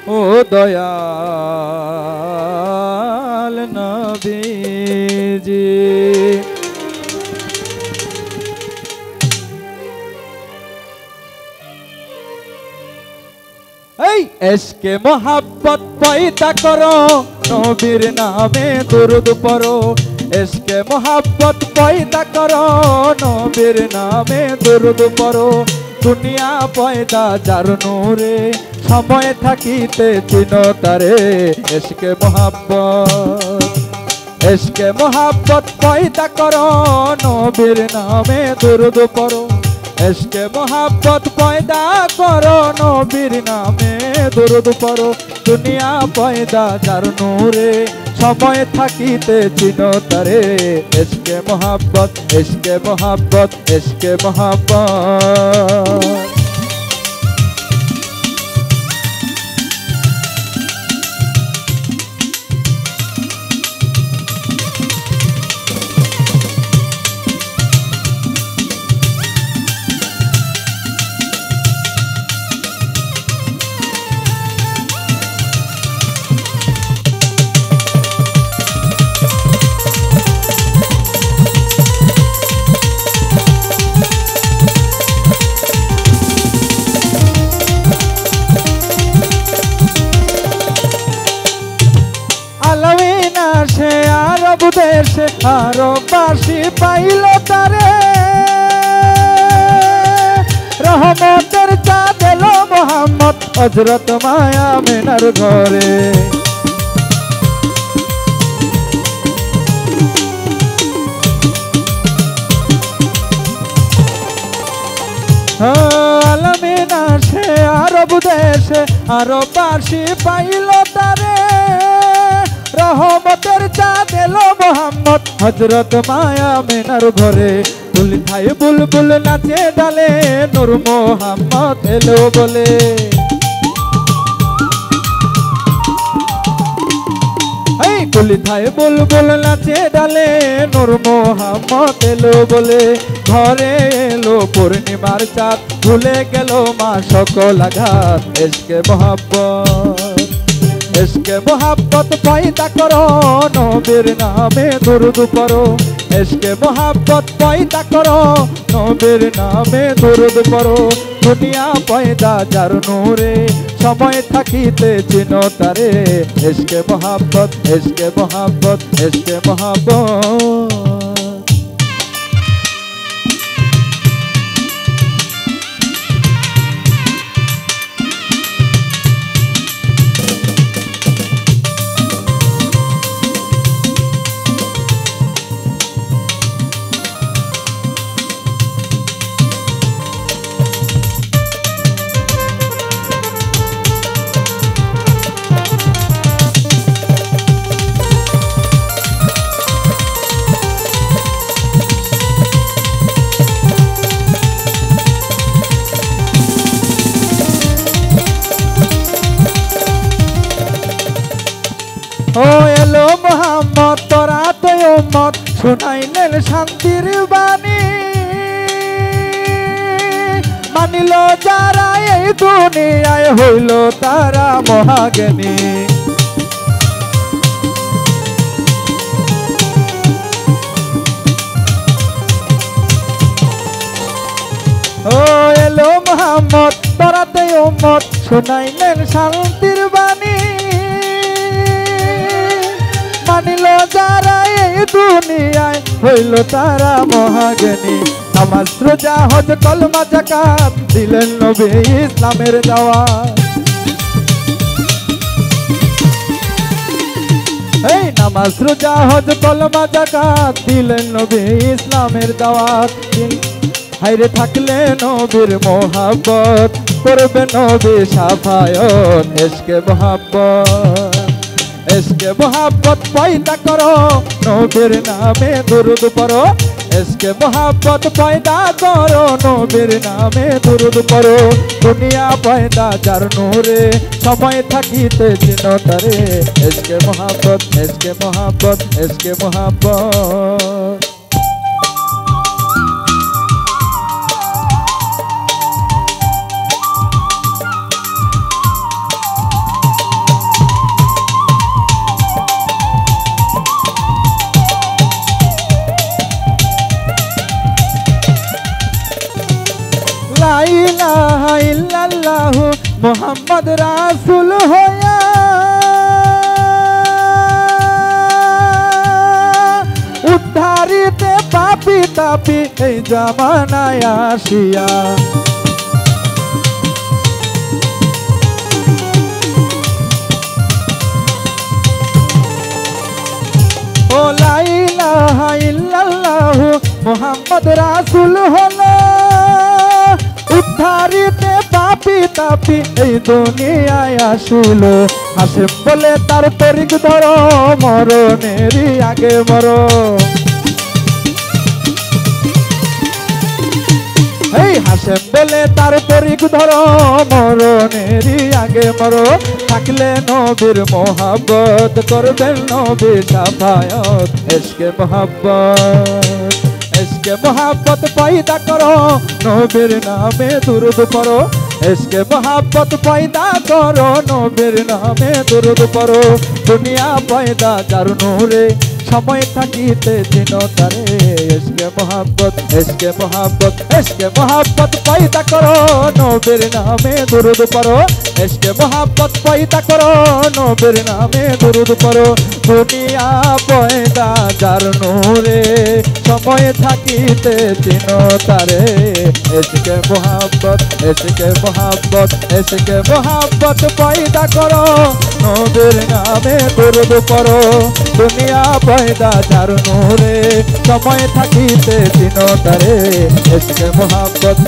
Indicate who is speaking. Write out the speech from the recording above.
Speaker 1: ও দয়াল নবীজি। এই এশকে মোহাব্বত পয়দা করো, নবীর নামে দুরূদ পড়ো। এশকে মোহাব্বত পয়দা করো, নবীর নামে দুরূদ পড়ো। দুনিয়া পয়দা যার নূরে, সময় থাকিতে চিনো তারে। এশকে মোহাব্বত, এশকে মোহাব্বত পয়দা করো, নবীর নামে দুরূদ পড়ো। এশকে মোহাব্বত পয়দা করো, নবীর নামে দুরূদ পড়ো। দুনিয়া পয়দা যার নূরে, সময় থাকিতে চিনো তারে। এশকে মোহাব্বত, এশকে মোহাব্বত, এশকে মোহাব্বত। সে আরব দেশে আরববাসী পাইল তারে। রহমতের চাঁদ এলো মোহাম্মদ হযরত মায়া মেনার ঘরে। আলমিনা সে আরব দেশে আরববাসী পাইল তারে। রহমতের চাঁদ এলো মোহাম্মদ হযরত মায়া মেনার ঘরে। তুলিথায় বুলবুল নাচে ডালে, নূর মোহাম্মদ এলো বলে। এই তুলিথায় বুলবুল নাচে ডালে, নূর মোহাম্মদ এলো বলে। ঘরে এলো পূর্ণিমার চাঁদ, ভুলে গেল মা সকল আঘাত। এশকে মোহাব্বত, এশকে মোহাব্বত পয়দা করো, নবীর নামে দুরূদ পড়ো। এশকে মোহাব্বত পয়দা করো, নবীর নামে দুরূদ পড়ো। দুনিয়া পয়দা যার নূরে, সময় থাকিতে চিনো তারে। এশকে মোহাব্বত, এশকে মোহাব্বত, এশকে মোহাব্বত। ও এলো মোহাম্মদ তোরা তো উম্মত, শুনাইলেন শান্তির বাণী। মানিল যারা এই দুনিয়ায়, হইল তারা মহাজ্ঞানী। ও এলো মোহাম্মদ তোরা তো উম্মত, শুনাইলেন শান্তির বাণী। মানিল যারা এই দুনিয়ায়, হইল তারা মহাজ্ঞানী। নামাজ রোজা হজ কলমা যাকাত, দিলেন নবী ইসলামের দাওয়াত। এই নামাজ রোজা হজ কলমা যাকাত, দিলেন নবী ইসলামের দাওয়াত। হাইরে থাকলে নবীর মোহাব্বত, করবে নবী শাফায়াত। এশকে মোহাব্বত, এশকে মোহাব্বত পয়দা করো, নবীর নামে দুরূদ পড়ো। এশকে মোহাব্বত পয়দা করো, নবীর নামে দুরূদ পড়ো। দুনিয়া পয়দা যার নূরে, সময় থাকিতে চিনো তারে। এশকে মোহাব্বত, এশকে মোহাব্বত, এশকে মোহাব্বত। মোহাম্মদ রাসূল হইয়া উদ্ধারিতে পাপি তাপি এই জামানায় আসিয়া ও লা ইলাহা ইল্লাল্লাহু মুহাম্মদ রাসূল হলো উদ্ধারিতে পাপি তাপি এই দুনিয়ায় আসিল হাসেম বলে তার তরিক ধরো মরণেরই আগে মরো এই হাসেম বলে তার তরিক ধরো মরণেরই আগে মরো থাকলে নবীর মোহাব্বত করবেন নবী শাফায়াত ইশকে মোহাব্বত ইশকে মোহাব্বত পয়দা করো নবীর নামে দুরূদ পড়ো ইশকে মোহাব্বত পয়দা করো নবীর নামে দুরূদ পড়ো দুনিয়া পয়দা যার নূরে সময় থাকিতে দিন তারে ইশকে মোহাব্বত পয়দা করো নবীর নামে দুরূদ পড়ো ইশকে মোহাব্বত পয়দা করো নবীর নামে দুরূদ পড়ো দুনিয়া পয়দা যার নূরে সময় থাকিতে দিন তারে ইশকে মোহাব্বত পয়দা করো নবীর নামে দুরূদ পড়ো দুনিয়া পয়দা যার নূরে সময় থাকিতে দিন তারে ইশকে মোহাব্বত